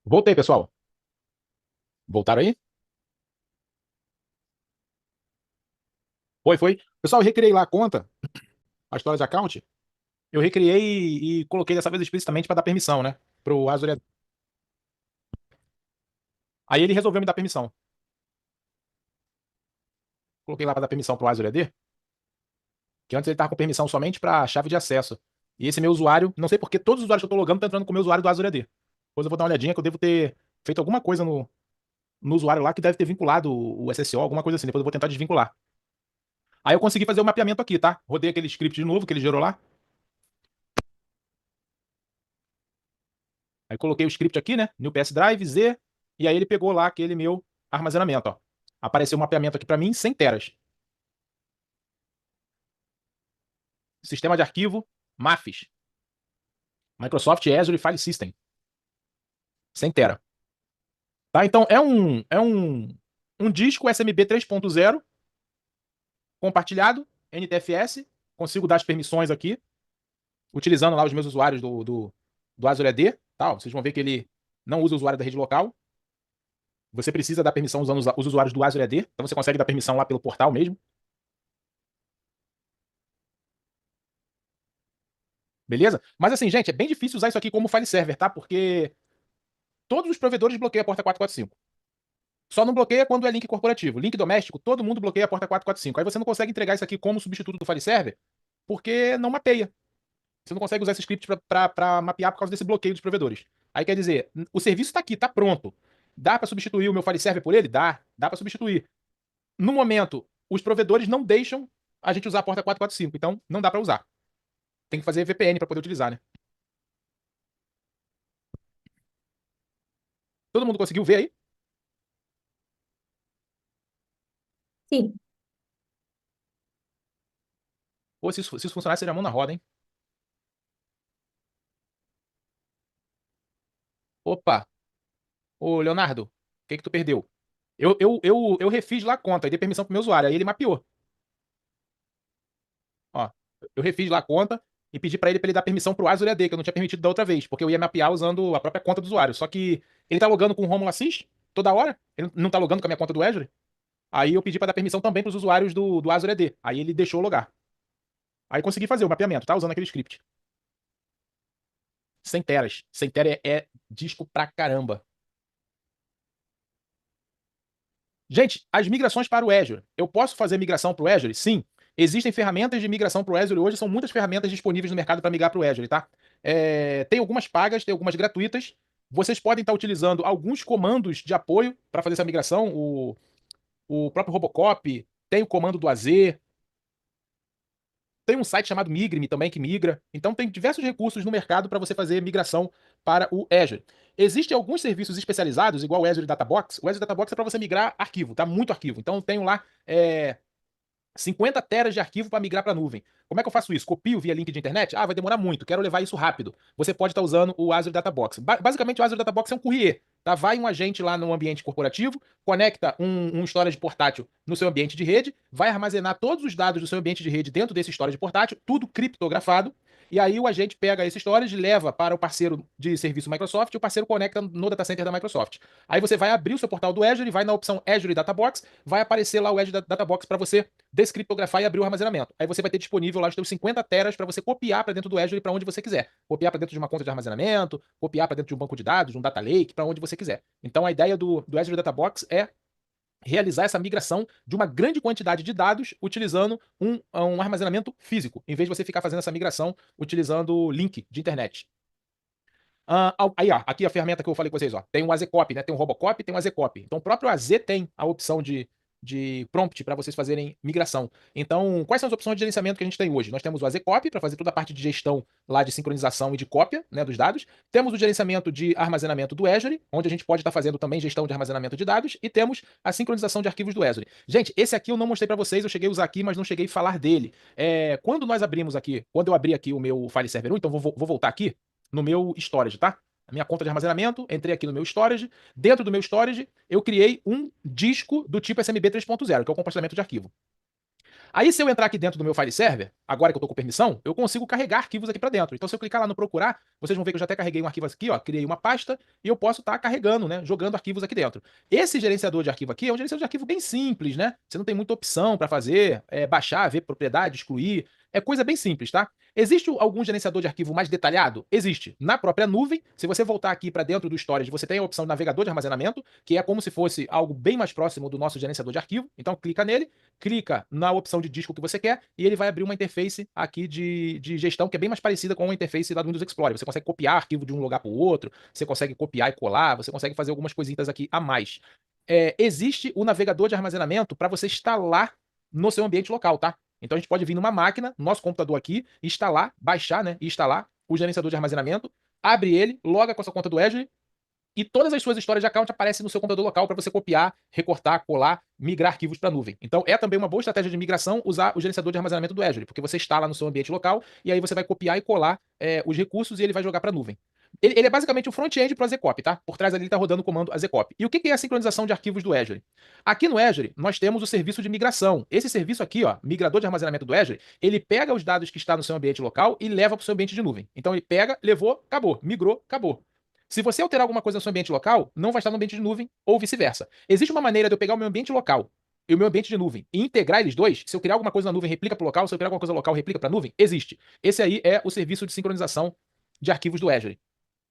Voltei, pessoal. Voltaram aí? Foi. Pessoal, eu recriei lá a conta, a história de account. Eu recriei e coloquei dessa vez explicitamente para dar permissão, né? Pro Azure AD. Aí ele resolveu me dar permissão. Coloquei lá para dar permissão pro Azure AD, que antes ele tava com permissão somente para chave de acesso. E esse meu usuário, não sei porque todos os usuários que eu tô logando estão entrando com o meu usuário do Azure AD. Depois eu vou dar uma olhadinha que eu devo ter feito alguma coisa no usuário lá que deve ter vinculado o SSO, alguma coisa assim. Depois eu vou tentar desvincular. Aí eu consegui fazer o mapeamento aqui, tá? Rodei aquele script de novo que ele gerou lá. Aí coloquei o script aqui, né? New PS Drive, Z, e aí ele pegou lá aquele meu armazenamento, ó. Apareceu um mapeamento aqui para mim, 100 teras. Sistema de arquivo, MAFIS. Microsoft Azure File System, 100 tera. Tá? Então é um disco SMB 3.0 compartilhado, NTFS. Consigo dar as permissões aqui, utilizando lá os meus usuários do Azure AD. Tá? Vocês vão ver que ele não usa o usuário da rede local. Você precisa dar permissão usando os usuários do Azure AD. Então você consegue dar permissão lá pelo portal mesmo. Beleza? Mas assim, gente, é bem difícil usar isso aqui como file server, tá? Porque todos os provedores bloqueiam a porta 445. Só não bloqueia quando é link corporativo. Link doméstico, todo mundo bloqueia a porta 445. Aí você não consegue entregar isso aqui como substituto do file server, porque não mapeia. Você não consegue usar esse script para mapear por causa desse bloqueio dos provedores. Aí quer dizer, o serviço está aqui, está pronto. Dá para substituir o meu file server por ele? Dá para substituir. No momento, os provedores não deixam a gente usar a porta 445, então não dá para usar. Tem que fazer VPN para poder utilizar, né? Todo mundo conseguiu ver aí? Sim. Pô, se isso funcionasse, seria a mão na roda, hein? Opa, ô Leonardo, o que que tu perdeu? Eu refiz lá a conta e dei permissão pro meu usuário, aí ele mapeou. Ó, eu refiz lá a conta e pedi pra ele dar permissão pro Azure AD, que eu não tinha permitido da outra vez, porque eu ia mapear usando a própria conta do usuário. Só que ele tá logando com o Romulo Assis toda hora, ele não tá logando com a minha conta do Azure. Aí eu pedi pra dar permissão também pros usuários do Azure AD. Aí ele deixou eu logar. Aí consegui fazer o mapeamento, tá? Usando aquele script. 100 teras. 100 tera é disco pra caramba. Gente, as migrações para o Azure. Eu posso fazer migração para o Azure? Sim. Existem ferramentas de migração para o Azure hoje, são muitas ferramentas disponíveis no mercado para migrar para o Azure, tá? Tem algumas pagas, tem algumas gratuitas. Vocês podem estar utilizando alguns comandos de apoio para fazer essa migração. O próprio Robocop, tem o comando do AZ, tem um site chamado Migrime também que migra. Então tem diversos recursos no mercado para você fazer migração para o Azure. Existem alguns serviços especializados, igual o Azure Databox. O Azure Databox é para você migrar arquivo, tá? Muito arquivo. Então eu tenho lá 50 teras de arquivo para migrar para a nuvem. Como é que eu faço isso? Copio via link de internet? Ah, vai demorar muito, quero levar isso rápido. Você pode estar usando o Azure Databox. Basicamente, o Azure Databox é um courier. Tá? Vai um agente lá no ambiente corporativo, conecta um storage portátil no seu ambiente de rede, vai armazenar todos os dados do seu ambiente de rede dentro desse storage portátil, tudo criptografado, e aí o agente pega esse storage, leva para o parceiro de serviço Microsoft, e o parceiro conecta no data center da Microsoft. Aí você vai abrir o seu portal do Azure, vai na opção Azure Databox, vai aparecer lá o Azure Databox para você descriptografar e abrir o armazenamento. Aí você vai ter disponível lá os seus 50 teras para você copiar para dentro do Azure para onde você quiser. Copiar para dentro de uma conta de armazenamento, copiar para dentro de um banco de dados, de um data lake, para onde você quiser. Então a ideia do Azure Databox é realizar essa migração de uma grande quantidade de dados utilizando um armazenamento físico, em vez de você ficar fazendo essa migração utilizando link de internet. Aí, ó, aqui a ferramenta que eu falei com vocês, ó, tem um AZCOP, né? Tem um Robocop, tem um AZCOP. Então, o próprio AZ tem a opção de prompt para vocês fazerem migração. Então, quais são as opções de gerenciamento que a gente tem hoje? Nós temos o AZCOP para fazer toda a parte de gestão lá de sincronização e de cópia, né, dos dados. Temos o gerenciamento de armazenamento do Azure, onde a gente pode estar fazendo também gestão de armazenamento de dados, e temos a sincronização de arquivos do Azure. Gente, esse aqui eu não mostrei para vocês, eu cheguei a usar aqui, mas não cheguei a falar dele. Quando nós abrimos aqui, quando eu abri aqui o meu File Server 1, então vou voltar aqui no meu storage, tá? A minha conta de armazenamento, entrei aqui no meu storage. Dentro do meu storage, eu criei um disco do tipo SMB 3.0, que é o compartilhamento de arquivo. Aí, se eu entrar aqui dentro do meu file server, agora que eu estou com permissão, eu consigo carregar arquivos aqui para dentro. Então, se eu clicar lá no procurar, vocês vão ver que eu já até carreguei um arquivo aqui, ó, criei uma pasta e eu posso estar carregando, né, jogando arquivos aqui dentro. Esse gerenciador de arquivo aqui é um gerenciador de arquivo bem simples, né? Você não tem muita opção para fazer, baixar, ver propriedade, excluir. É coisa bem simples, tá? Existe algum gerenciador de arquivo mais detalhado? Existe. Na própria nuvem, se você voltar aqui para dentro do storage, você tem a opção de navegador de armazenamento, que é como se fosse algo bem mais próximo do nosso gerenciador de arquivo. Então, clica nele, clica na opção de disco que você quer e ele vai abrir uma interface aqui de gestão que é bem mais parecida com a interface lá do Windows Explorer. Você consegue copiar arquivo de um lugar para o outro, você consegue copiar e colar, você consegue fazer algumas coisitas aqui a mais. Existe o navegador de armazenamento para você instalar no seu ambiente local, tá? Então a gente pode vir numa máquina, nosso computador aqui, instalar, baixar, né, e instalar o gerenciador de armazenamento, abre ele, loga com a sua conta do Azure e todas as suas histórias de account aparecem no seu computador local para você copiar, recortar, colar, migrar arquivos para a nuvem. Então é também uma boa estratégia de migração usar o gerenciador de armazenamento do Azure, porque você instala no seu ambiente local e aí você vai copiar e colar os recursos e ele vai jogar para a nuvem. Ele é basicamente o front-end para o Azecop, tá? Por trás ali está rodando o comando Azecop. E o que é a sincronização de arquivos do Azure? Aqui no Azure, nós temos o serviço de migração. Esse serviço aqui, ó, migrador de armazenamento do Azure, ele pega os dados que está no seu ambiente local e leva para o seu ambiente de nuvem. Então ele pega, levou, acabou. Migrou, acabou. Se você alterar alguma coisa no seu ambiente local, não vai estar no ambiente de nuvem ou vice-versa. Existe uma maneira de eu pegar o meu ambiente local e o meu ambiente de nuvem e integrar eles dois? Se eu criar alguma coisa na nuvem, replica para o local. Se eu criar alguma coisa local, replica para a nuvem? Existe. Esse aí é o serviço de sincronização de arquivos do Azure.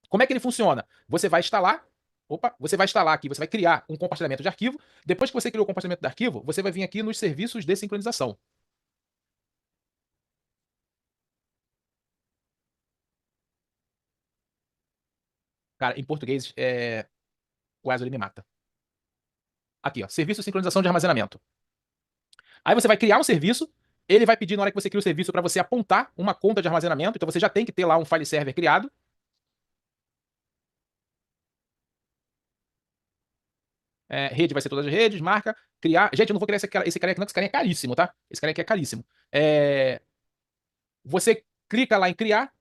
Como é que ele funciona? Você vai instalar. Opa, você vai instalar aqui, você vai criar um compartilhamento de arquivo. Depois que você criou o compartilhamento de arquivo, você vai vir aqui nos serviços de sincronização. Cara, em português, o Azure me mata. Aqui, ó, serviço de sincronização de armazenamento. Aí você vai criar um serviço, ele vai pedir na hora que você cria o serviço para você apontar uma conta de armazenamento, então você já tem que ter lá um file server criado. Rede vai ser todas as redes, marca, criar. Gente, eu não vou criar esse cara aqui, não, que esse cara é caríssimo, tá? Esse cara aqui é caríssimo. Você clica lá em criar,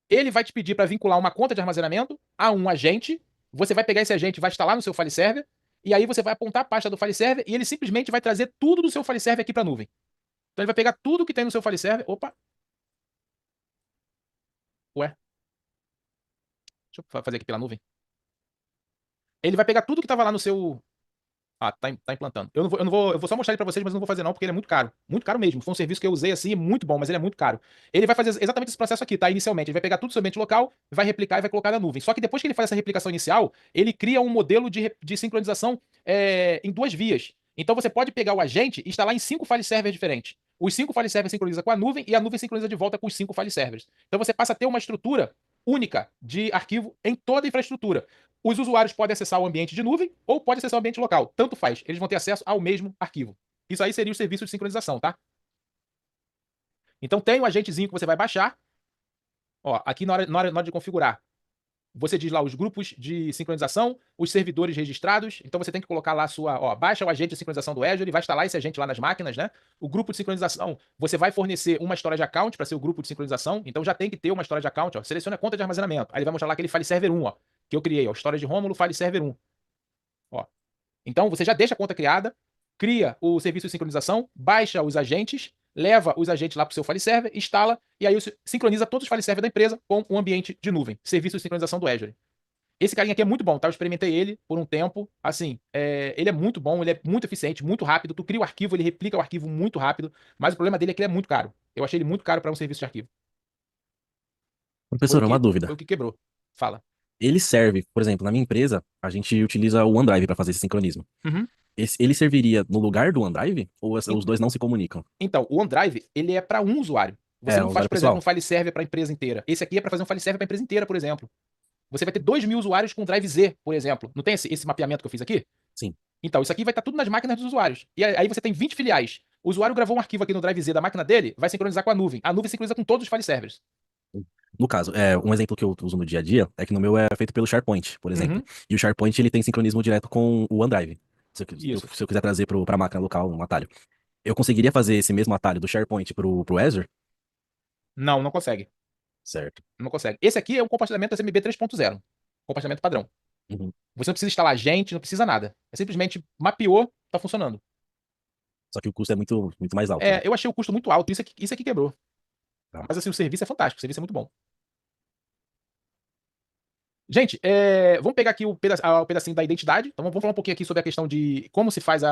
ele vai te pedir para vincular uma conta de armazenamento a um agente. Você vai pegar esse agente, vai instalar no seu file server, e aí você vai apontar a pasta do file server e ele simplesmente vai trazer tudo do seu file server aqui para a nuvem. Então ele vai pegar tudo que tem no seu file server. Opa! Ué, deixa eu fazer aqui pela nuvem. Ele vai pegar tudo que estava lá no seu. Ah, tá implantando. Eu vou só mostrar ele pra vocês, mas eu não vou fazer não, porque ele é muito caro. Muito caro mesmo. Foi um serviço que eu usei assim, é muito bom, mas ele é muito caro. Ele vai fazer exatamente esse processo aqui, tá? Inicialmente. Ele vai pegar tudo do seu ambiente local, vai replicar e vai colocar na nuvem. Só que depois que ele faz essa replicação inicial, ele cria um modelo de sincronização em duas vias. Então você pode pegar o agente e instalar em 5 file servers diferentes. Os 5 file servers sincronizam com a nuvem e a nuvem sincroniza de volta com os 5 file servers. Então você passa a ter uma estrutura única de arquivo em toda a infraestrutura. Os usuários podem acessar o ambiente de nuvem ou podem acessar o ambiente local. Tanto faz. Eles vão ter acesso ao mesmo arquivo. Isso aí seria o serviço de sincronização, tá? Então tem um agentezinho que você vai baixar. Ó, aqui na hora de configurar, você diz lá os grupos de sincronização, os servidores registrados. Então você tem que colocar lá a sua, ó, baixa o agente de sincronização do Azure, vai instalar esse agente lá nas máquinas, né? O grupo de sincronização, você vai fornecer uma história de account para ser o grupo de sincronização. Então já tem que ter uma história de account, ó. Seleciona a conta de armazenamento. Aí ele vai mostrar lá aquele file server 1, ó, que eu criei, ó, história de Rômulo, file server 1. Ó. Então você já deixa a conta criada, cria o serviço de sincronização, baixa os agentes, leva os agentes lá para o seu file server, instala e aí sincroniza todos os file servers da empresa com um ambiente de nuvem. Serviço de sincronização do Azure. Esse carinha aqui é muito bom, tá? Eu experimentei ele por um tempo. Assim, ele é muito bom, ele é muito eficiente, muito rápido. Tu cria o arquivo, ele replica o arquivo muito rápido. Mas o problema dele é que ele é muito caro. Eu achei ele muito caro para um serviço de arquivo. Foi o Professor, uma que, dúvida. foi o que quebrou. Fala. Ele serve, por exemplo, na minha empresa, a gente utiliza o OneDrive para fazer esse sincronismo. Uhum. Ele serviria no lugar do OneDrive? Ou En- os dois não se comunicam? Então, o OneDrive, ele é para um usuário. Você É, não um faz, usuário por exemplo, um pessoal. file server para a empresa inteira. Esse aqui é para fazer um file server para a empresa inteira, por exemplo. Você vai ter 2.000 usuários com Drive Z, por exemplo. Não tem esse mapeamento que eu fiz aqui? Sim. Então, isso aqui vai estar tudo nas máquinas dos usuários. E aí você tem 20 filiais. O usuário gravou um arquivo aqui no Drive Z da máquina dele, vai sincronizar com a nuvem. A nuvem sincroniza com todos os file servers. No caso, um exemplo que eu uso no dia a dia é que no meu é feito pelo SharePoint, por exemplo. Uhum, E o SharePoint ele tem sincronismo direto com o OneDrive. isso. Se eu quiser trazer para a máquina local um atalho. Eu conseguiria fazer esse mesmo atalho do SharePoint pro Azure? Não, não consegue. Certo. Não consegue. Esse aqui é um compartilhamento SMB 3.0. Compartilhamento padrão. Uhum. Você não precisa instalar agente, não precisa nada. É simplesmente mapeou, tá funcionando. Só que o custo é muito mais alto, né? Eu achei o custo muito alto, isso aqui quebrou. Tá. Mas assim, o serviço é fantástico, o serviço é muito bom. Gente, vamos pegar aqui o pedacinho da identidade. Então vamos falar um pouquinho aqui sobre a questão de como se faz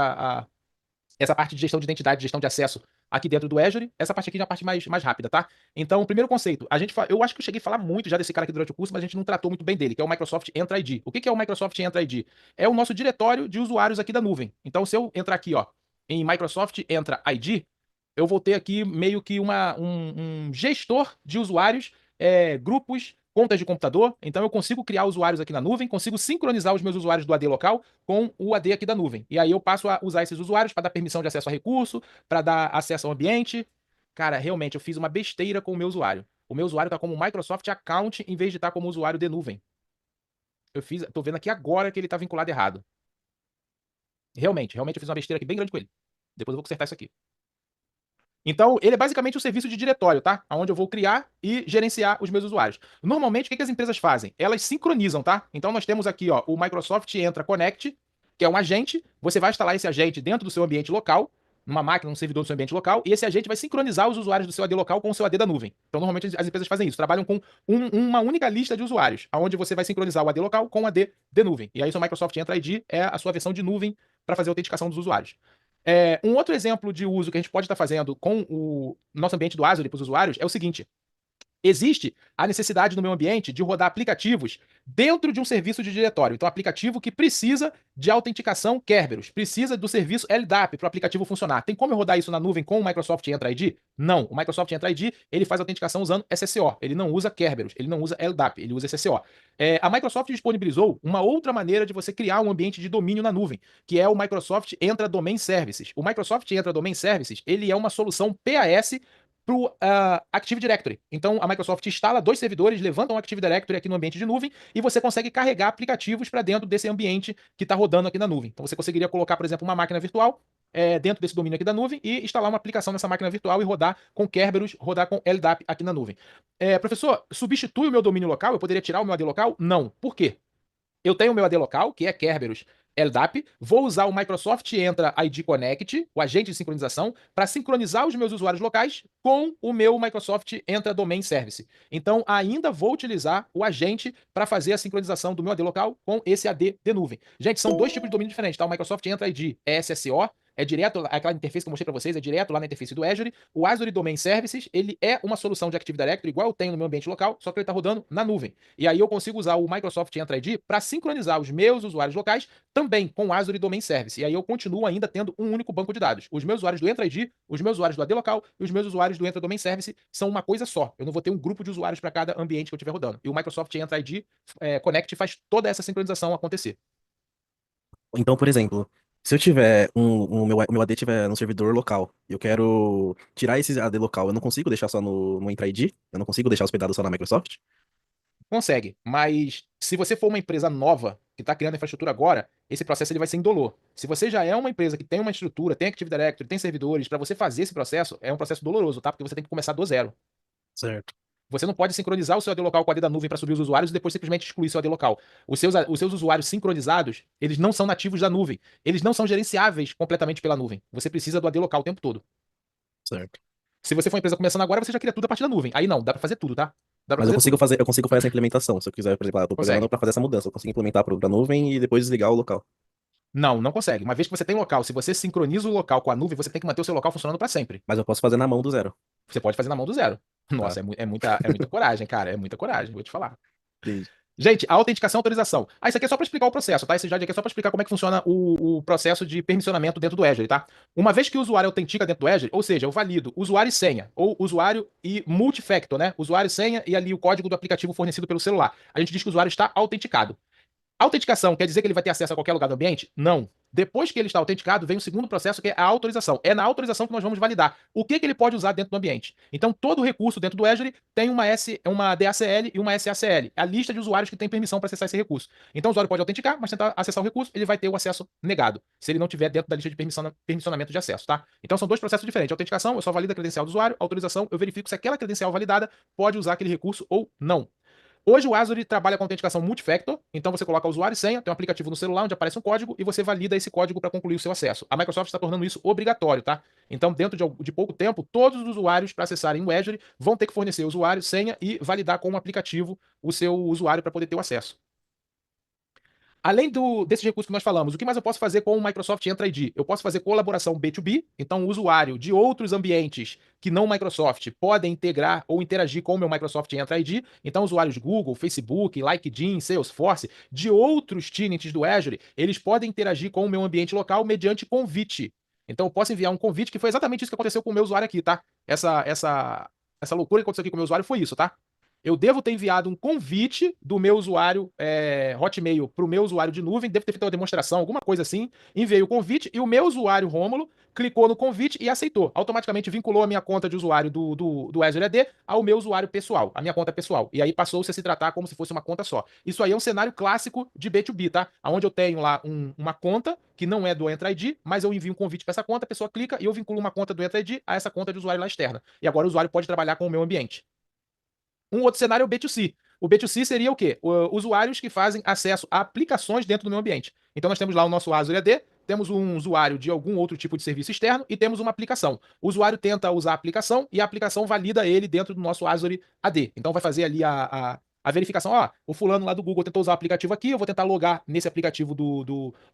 essa parte de gestão de identidade, gestão de acesso aqui dentro do Azure. Essa parte aqui é a parte mais rápida, tá? Então, o primeiro conceito, eu acho que eu cheguei a falar muito já desse cara aqui durante o curso, mas a gente não tratou muito bem dele, que é o Microsoft Entra ID. O que é o Microsoft Entra ID? É o nosso diretório de usuários aqui da nuvem. Então, se eu entrar aqui, ó, em Microsoft Entra ID, eu vou ter aqui meio que um gestor de usuários, grupos, contas de computador. Então, eu consigo criar usuários aqui na nuvem, consigo sincronizar os meus usuários do AD local com o AD aqui da nuvem. E aí eu passo a usar esses usuários para dar permissão de acesso a recurso, para dar acesso ao ambiente. Cara, realmente, eu fiz uma besteira com o meu usuário. O meu usuário está como Microsoft Account em vez de estar como usuário de nuvem. Tô vendo aqui agora que ele está vinculado errado. Realmente eu fiz uma besteira aqui bem grande com ele. Depois eu vou consertar isso aqui. Então, ele é basicamente um serviço de diretório, tá? Onde eu vou criar e gerenciar os meus usuários. Normalmente, o que as empresas fazem? Elas sincronizam, tá? Então, nós temos aqui, ó, o Microsoft Entra Connect, que é um agente. Você vai instalar esse agente dentro do seu ambiente local, numa máquina, num servidor do seu ambiente local, e esse agente vai sincronizar os usuários do seu AD local com o seu AD da nuvem. Então, normalmente, as empresas fazem isso. Trabalham com uma única lista de usuários, onde você vai sincronizar o AD local com o AD de nuvem. E aí, o seu Microsoft Entra ID é a sua versão de nuvem para fazer a autenticação dos usuários. Um outro exemplo de uso que a gente pode estar fazendo com o nosso ambiente do Azure para os usuários é o seguinte: existe a necessidade no meu ambiente de rodar aplicativos dentro de um serviço de diretório. Então, aplicativo que precisa de autenticação Kerberos, precisa do serviço LDAP para o aplicativo funcionar. Tem como eu rodar isso na nuvem com o Microsoft Entra ID? Não. O Microsoft Entra ID, ele faz autenticação usando SSO. Ele não usa Kerberos, ele não usa LDAP, ele usa SSO. A Microsoft disponibilizou uma outra maneira de você criar um ambiente de domínio na nuvem, que é o Microsoft Entra Domain Services. O Microsoft Entra Domain Services, ele é uma solução PaaS para o Active Directory. Então, a Microsoft instala 2 servidores, levanta um Active Directory aqui no ambiente de nuvem e você consegue carregar aplicativos para dentro desse ambiente que está rodando aqui na nuvem. Então, você conseguiria colocar, por exemplo, uma máquina virtual dentro desse domínio aqui da nuvem e instalar uma aplicação nessa máquina virtual e rodar com Kerberos, rodar com LDAP aqui na nuvem. Professor, substitui o meu domínio local? Eu poderia tirar o meu AD local? Não. Por quê? Eu tenho o meu AD local, que é Kerberos LDAP, vou usar o Microsoft Entra ID Connect, o agente de sincronização, para sincronizar os meus usuários locais com o meu Microsoft Entra Domain Service. Então, ainda vou utilizar o agente para fazer a sincronização do meu AD local com esse AD de nuvem. Gente, são 2 tipos de domínio diferentes, tá? O Microsoft Entra ID é SSO, é direto, aquela interface que eu mostrei para vocês, é direto lá na interface do Azure. O Azure Domain Services, ele é uma solução de Active Directory, igual eu tenho no meu ambiente local, só que ele está rodando na nuvem. E aí eu consigo usar o Microsoft Entra ID para sincronizar os meus usuários locais também com o Azure Domain Service. E aí eu continuo ainda tendo um único banco de dados. Os meus usuários do Entra ID, os meus usuários do AD local e os meus usuários do Entra Domain Service são uma coisa só. Eu não vou ter um grupo de usuários para cada ambiente que eu estiver rodando. E o Microsoft Entra ID Connect faz toda essa sincronização acontecer. Então, por exemplo, se eu tiver o meu AD tiver no servidor local e eu quero tirar esse AD local, eu não consigo deixar só no Entra ID? Eu não consigo deixar hospedado só na Microsoft? Consegue, mas se você for uma empresa nova que está criando infraestrutura agora, esse processo ele vai ser indolor. Se você já é uma empresa que tem uma estrutura, tem Active Directory, tem servidores, para você fazer esse processo, é um processo doloroso, tá? Porque você tem que começar do zero. Certo. Você não pode sincronizar o seu AD local com o AD da nuvem para subir os usuários e depois simplesmente excluir seu AD local. Os seus usuários sincronizados, eles não são nativos da nuvem. Eles não são gerenciáveis completamente pela nuvem. Você precisa do AD local o tempo todo. Certo. Se você for uma empresa começando agora, você já cria tudo a partir da nuvem. Aí não, dá para fazer tudo, tá? Dá para Mas fazer tudo. eu consigo fazer essa implementação. Se eu quiser, por exemplo, eu tô programando Consegue. para fazer essa mudança. Eu consigo implementar pra nuvem e depois desligar o local. Não, não consegue. Uma vez que você tem local, se você sincroniza o local com a nuvem, você tem que manter o seu local funcionando para sempre. Mas eu posso fazer na mão do zero. Você pode fazer na mão do zero. Tá. Nossa, é muita coragem, cara. É muita coragem, vou te falar. Entendi. Gente, a autenticação e autorização. Isso aqui é só para explicar o processo, tá? Esse slide aqui é só para explicar como é que funciona o processo de permissionamento dentro do Azure, tá? Uma vez que o usuário autentica dentro do Azure, ou seja, eu valido usuário e senha, ou usuário e multifactor, né? Usuário, senha e ali o código do aplicativo fornecido pelo celular. A gente diz que o usuário está autenticado. Autenticação quer dizer que ele vai ter acesso a qualquer lugar do ambiente? Não. Depois que ele está autenticado, vem o segundo processo, que é a autorização. É na autorização que nós vamos validar o que ele pode usar dentro do ambiente. Então, todo recurso dentro do Azure tem uma DACL e uma SACL, a lista de usuários que tem permissão para acessar esse recurso. Então, o usuário pode autenticar, mas tentar acessar o recurso, ele vai ter o acesso negado, se ele não tiver dentro da lista de permissionamento de acesso, tá? Então, são 2 processos diferentes. Autenticação, eu só valido a credencial do usuário. Autorização, eu verifico se aquela credencial validada pode usar aquele recurso ou não. Hoje o Azure trabalha com autenticação multifactor, então você coloca usuário e senha, tem um aplicativo no celular onde aparece um código e você valida esse código para concluir o seu acesso. A Microsoft está tornando isso obrigatório, tá? Então, dentro de pouco tempo, todos os usuários para acessarem o Azure vão ter que fornecer usuário, senha e validar com o aplicativo o seu usuário para poder ter o acesso. Além desses recursos que nós falamos, o que mais eu posso fazer com o Microsoft Entra ID? Eu posso fazer colaboração B2B, então o usuário de outros ambientes que não Microsoft podem integrar ou interagir com o meu Microsoft Entra ID. Então, usuários Google, Facebook, LinkedIn, Salesforce, de outros tenants do Azure, eles podem interagir com o meu ambiente local mediante convite. Então, eu posso enviar um convite, que foi exatamente isso que aconteceu com o meu usuário aqui, tá? Essa loucura que aconteceu aqui com o meu usuário foi isso, tá? Eu devo ter enviado um convite do meu usuário Hotmail para o meu usuário de nuvem, devo ter feito uma demonstração, alguma coisa assim. Enviei o convite e o meu usuário Rômulo clicou no convite e aceitou. Automaticamente vinculou a minha conta de usuário do Azure AD ao meu usuário pessoal, a minha conta pessoal. E aí passou-se a se tratar como se fosse uma conta só. Isso aí é um cenário clássico de B2B, tá? Onde eu tenho lá uma conta que não é do Entra ID, mas eu envio um convite para essa conta, a pessoa clica e eu vinculo uma conta do Entra ID a essa conta de usuário lá externa. E agora o usuário pode trabalhar com o meu ambiente. Um outro cenário é o B2C. O B2C seria o quê? Usuários que fazem acesso a aplicações dentro do meu ambiente. Então nós temos lá o nosso Azure AD, temos um usuário de algum outro tipo de serviço externo e temos uma aplicação. O usuário tenta usar a aplicação e a aplicação valida ele dentro do nosso Azure AD. Então vai fazer ali a verificação. Ó, o fulano lá do Google tentou usar o aplicativo aqui, eu vou tentar logar nesse aplicativo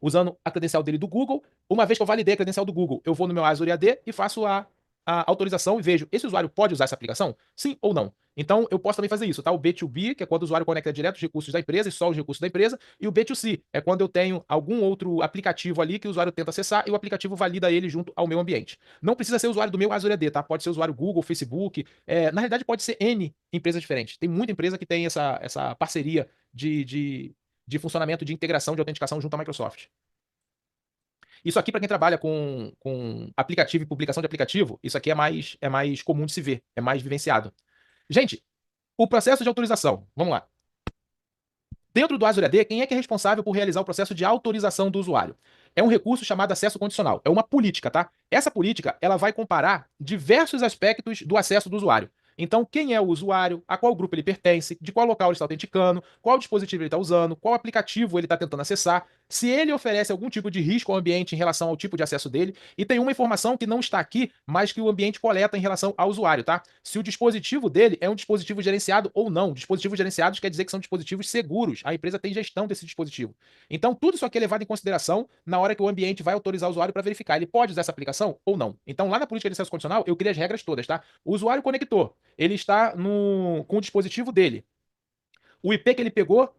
usando a credencial dele do Google. Uma vez que eu validei a credencial do Google, eu vou no meu Azure AD e faço a autorização e vejo, esse usuário pode usar essa aplicação? Sim ou não? Então, eu posso também fazer isso, tá? O B2B, que é quando o usuário conecta direto os recursos da empresa e só os recursos da empresa, e o B2C, é quando eu tenho algum outro aplicativo ali que o usuário tenta acessar e o aplicativo valida ele junto ao meu ambiente. Não precisa ser usuário do meu Azure AD, tá? Pode ser usuário Google, Facebook, na realidade pode ser N empresas diferentes. Tem muita empresa que tem essa parceria de funcionamento, de integração, de autenticação junto à Microsoft. Isso aqui, para quem trabalha com aplicativo e publicação de aplicativo, isso aqui é mais comum de se ver, é mais vivenciado. Gente, o processo de autorização. Vamos lá. Dentro do Azure AD, quem é que é responsável por realizar o processo de autorização do usuário? É um recurso chamado acesso condicional. É uma política, tá? Essa política, ela vai comparar diversos aspectos do acesso do usuário. Então, quem é o usuário, a qual grupo ele pertence, de qual local ele está autenticando, qual dispositivo ele está usando, qual aplicativo ele está tentando acessar, se ele oferece algum tipo de risco ao ambiente em relação ao tipo de acesso dele, e tem uma informação que não está aqui, mas que o ambiente coleta em relação ao usuário, tá? Se o dispositivo dele é um dispositivo gerenciado ou não. Dispositivos gerenciados quer dizer que são dispositivos seguros. A empresa tem gestão desse dispositivo. Então, tudo isso aqui é levado em consideração na hora que o ambiente vai autorizar o usuário para verificar. Ele pode usar essa aplicação ou não. Então, lá na política de acesso condicional, eu criei as regras todas, tá? O usuário conector, ele está com o dispositivo dele. O IP que ele pegou,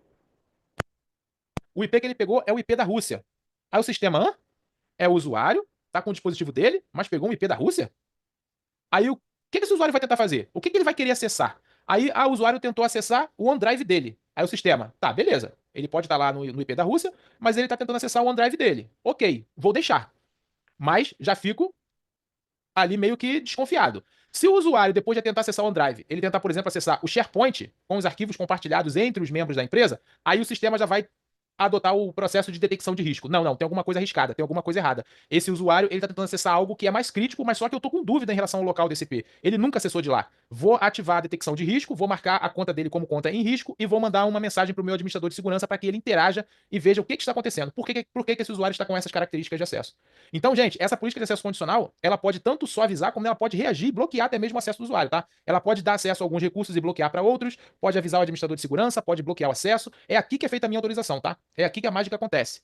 é o IP da Rússia. Aí o sistema, é o usuário, tá com o dispositivo dele, mas pegou um IP da Rússia? Aí o que esse usuário vai tentar fazer? O que ele vai querer acessar? Aí o usuário tentou acessar o OneDrive dele. Aí o sistema, tá, beleza. Ele pode estar lá no IP da Rússia, mas ele está tentando acessar o OneDrive dele. Ok, vou deixar. Mas já fico ali meio que desconfiado. Se o usuário, depois de tentar acessar o OneDrive, ele tentar, por exemplo, acessar o SharePoint com os arquivos compartilhados entre os membros da empresa, aí o sistema já vai adotar o processo de detecção de risco. Não, tem alguma coisa arriscada, tem alguma coisa errada. Esse usuário, ele tá tentando acessar algo que é mais crítico, mas só que eu tô com dúvida em relação ao local desse IP. Ele nunca acessou de lá. Vou ativar a detecção de risco, vou marcar a conta dele como conta em risco e vou mandar uma mensagem pro meu administrador de segurança para que ele interaja e veja o que está acontecendo. Por que esse usuário está com essas características de acesso? Então, gente, essa política de acesso condicional, ela pode tanto suavizar como ela pode reagir e bloquear até mesmo o acesso do usuário, tá? Ela pode dar acesso a alguns recursos e bloquear para outros, pode avisar o administrador de segurança, pode bloquear o acesso. É aqui que é feita a minha autorização, tá? É aqui que a mágica acontece.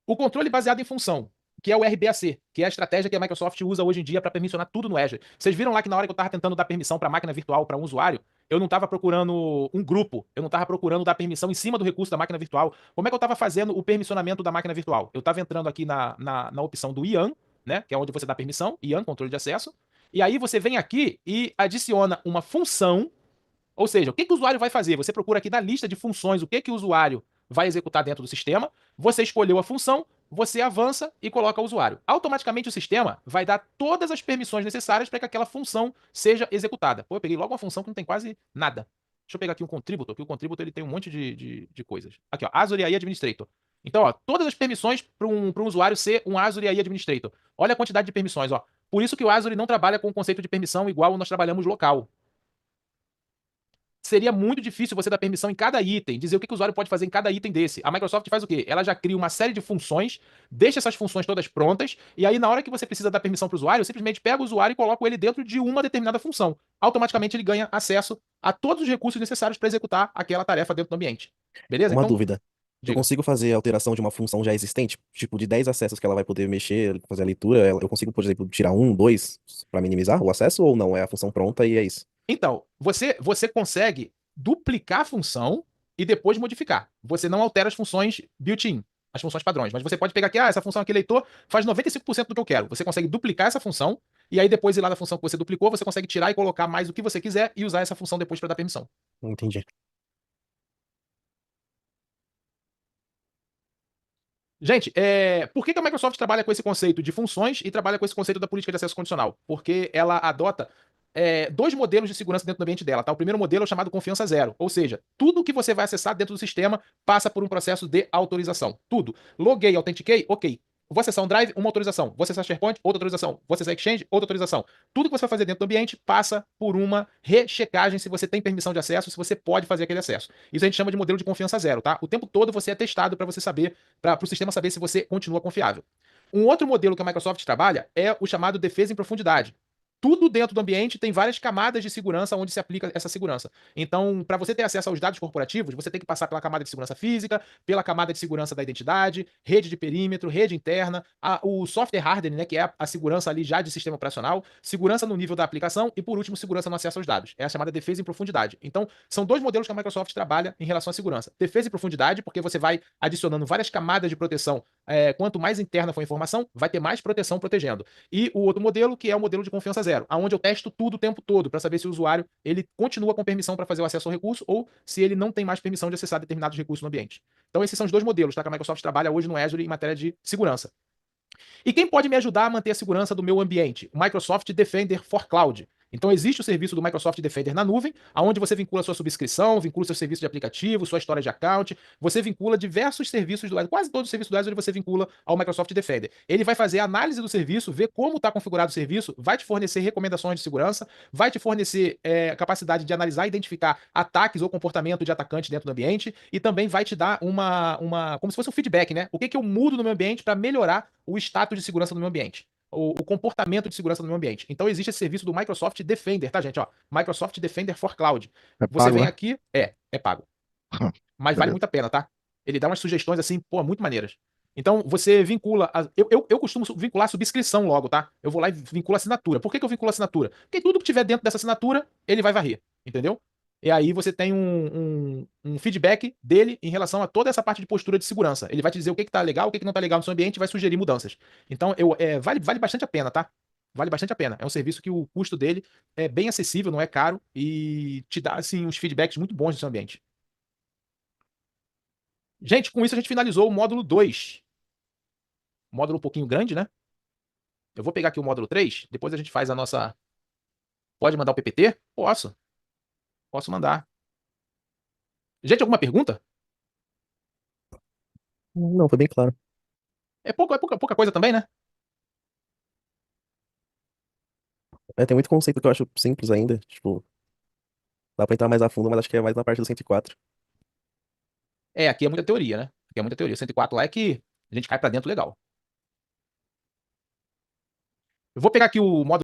O controle baseado em função, que é o RBAC, que é a estratégia que a Microsoft usa hoje em dia para permissionar tudo no Azure. Vocês viram lá que na hora que eu estava tentando dar permissão para a máquina virtual para um usuário, eu não estava procurando um grupo, eu não estava procurando dar permissão em cima do recurso da máquina virtual. Como é que eu estava fazendo o permissionamento da máquina virtual? Eu estava entrando aqui na opção do IAM, né, que é onde você dá permissão, IAM, controle de acesso, e aí você vem aqui e adiciona uma função. Ou seja, o que o usuário vai fazer? Você procura aqui na lista de funções o que o usuário vai executar dentro do sistema, você escolheu a função, você avança e coloca o usuário. Automaticamente o sistema vai dar todas as permissões necessárias para que aquela função seja executada. Pô, eu peguei logo uma função que não tem quase nada. Deixa eu pegar aqui um contributor, que o contributor ele tem um monte de coisas. Aqui, ó, Azure AI Administrator. Então, ó, todas as permissões para um usuário ser um Azure AI Administrator. Olha a quantidade de permissões, ó. Por isso que o Azure não trabalha com o conceito de permissão igual nós trabalhamos local. seria muito difícil você dar permissão em cada item, dizer o que o usuário pode fazer em cada item desse. A Microsoft faz o quê? Ela já cria uma série de funções, deixa essas funções todas prontas, e aí na hora que você precisa dar permissão para o usuário, simplesmente pega o usuário e coloca ele dentro de uma determinada função. Automaticamente ele ganha acesso a todos os recursos necessários para executar aquela tarefa dentro do ambiente. Beleza? Uma Então, dúvida. Eu diga. consigo fazer alteração de uma função já existente? Tipo, de 10 acessos que ela vai poder mexer, fazer a leitura, eu consigo, por exemplo, tirar um, dois, para minimizar o acesso, ou não? É a função pronta e é isso. Então, você consegue duplicar a função e depois modificar. Você não altera as funções built-in, as funções padrões, mas você pode pegar aqui, essa função aqui, leitor, faz 95% do que eu quero. Você consegue duplicar essa função e aí depois ir lá na função que você duplicou, você consegue tirar e colocar mais o que você quiser e usar essa função depois para dar permissão. Entendi. Gente, por que a Microsoft trabalha com esse conceito de funções e trabalha com esse conceito da política de acesso condicional? Porque ela adota dois modelos de segurança dentro do ambiente dela, tá? O primeiro modelo é o chamado confiança zero, ou seja, tudo que você vai acessar dentro do sistema passa por um processo de autorização. Tudo. Loguei, autentiquei, ok. Vou acessar um Drive, uma autorização. Vou acessar SharePoint, outra autorização. Vou acessar Exchange, outra autorização. Tudo que você vai fazer dentro do ambiente passa por uma rechecagem se você tem permissão de acesso, se você pode fazer aquele acesso. Isso a gente chama de modelo de confiança zero, tá? O tempo todo você é testado para você saber, para o sistema saber se você continua confiável. Um outro modelo que a Microsoft trabalha é o chamado defesa em profundidade. Tudo dentro do ambiente tem várias camadas de segurança onde se aplica essa segurança. Então, para você ter acesso aos dados corporativos, você tem que passar pela camada de segurança física, pela camada de segurança da identidade, rede de perímetro, rede interna, o software hardening, né, que é a segurança ali já de sistema operacional, segurança no nível da aplicação e, por último, segurança no acesso aos dados. É a chamada defesa em profundidade. Então, são dois modelos que a Microsoft trabalha em relação à segurança. Defesa em profundidade, porque você vai adicionando várias camadas de proteção. Quanto mais interna for a informação, vai ter mais proteção protegendo. E o outro modelo, que é o modelo de confiança zero, onde eu testo tudo o tempo todo para saber se o usuário ele continua com permissão para fazer o acesso ao recurso ou se ele não tem mais permissão de acessar determinados recursos no ambiente. Então, esses são os dois modelos, tá, que a Microsoft trabalha hoje no Azure em matéria de segurança. E quem pode me ajudar a manter a segurança do meu ambiente? O Microsoft Defender for Cloud. Então existe o serviço do Microsoft Defender na nuvem, onde você vincula sua subscrição, vincula seu serviço de aplicativo, sua história de account, você vincula diversos serviços do Azure, quase todos os serviços do Azure você vincula ao Microsoft Defender. Ele vai fazer a análise do serviço, ver como está configurado o serviço, vai te fornecer recomendações de segurança, vai te fornecer capacidade de analisar e identificar ataques ou comportamento de atacante dentro do ambiente e também vai te dar como se fosse um feedback, né? O que eu mudo no meu ambiente para melhorar o status de segurança do meu ambiente, o comportamento de segurança do meu ambiente. Então existe esse serviço do Microsoft Defender, tá, gente? Ó, Microsoft Defender for Cloud. É Você pago, vem né? aqui, é pago. Mas vale Beleza. muito a pena, tá? Ele dá umas sugestões assim, pô, muito maneiras. Então você vincula. Eu costumo vincular a subscrição logo, tá? Eu vou lá e vinculo a assinatura. Por que eu vinculo a assinatura? Porque tudo que tiver dentro dessa assinatura, ele vai varrer, entendeu? E aí você tem um feedback dele em relação a toda essa parte de postura de segurança. Ele vai te dizer o que tá legal, o que não tá legal no seu ambiente e vai sugerir mudanças. Então, vale bastante a pena, tá? Vale bastante a pena. É um serviço que o custo dele é bem acessível, não é caro e te dá, assim, uns feedbacks muito bons no seu ambiente. Gente, com isso a gente finalizou o módulo 2. Módulo um pouquinho grande, né? Eu vou pegar aqui o módulo 3, depois a gente faz a nossa. Pode mandar o PPT? Posso. Posso mandar. Gente, alguma pergunta? Não, foi bem claro. Pouca coisa também, né? Tem muito conceito que eu acho simples ainda. Tipo, dá pra entrar mais a fundo, mas acho que é mais na parte do 104. Aqui é muita teoria, né? Aqui é muita teoria. O 104 lá é que a gente cai pra dentro legal. Eu vou pegar aqui o módulo